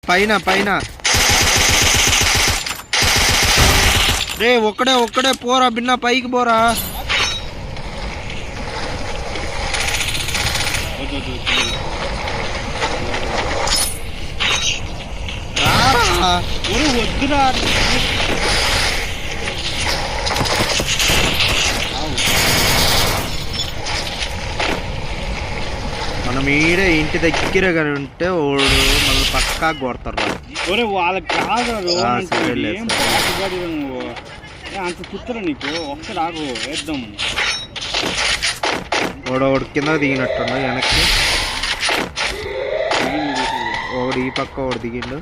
పైన పైన రే ఒక్కడే పోరా బిన్న పైకి పోరా. వద్దురా మనం ఈడే ఇంటి దగ్గర కానీ ఉంటే వాడు మళ్ళీ పక్కా కొడతారు. వాళ్ళకి కాదు నువ్వు అంత కుత్తరా నీకు. ఒకసారి ఆగు వేద్దాం. వాడు కింద దిగినట్టుండ వెనక్కి. ఒకడు ఈ పక్క ఒకడు దిగిండు.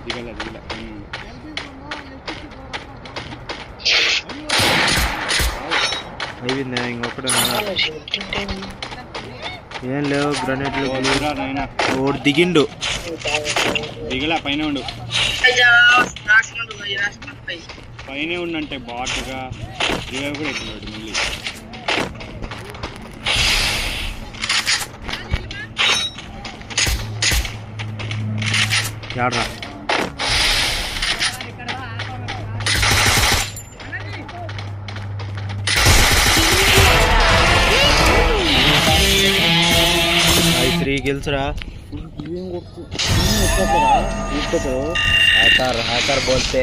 అయిపోయిందా ఇంకొకటి ఏం లేవు గ్రనేట్లు. ఒకడు దిగిండు. దిగలే పైన ఉండు. పైన ఉండంటే బాటుగా రివైవ్ కూడా ఎత్తున్నాడు మళ్ళీ. యాడ్రా త్రీ కిల్స్ రా. हैकर बोलते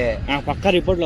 पक्का रिपोर्ट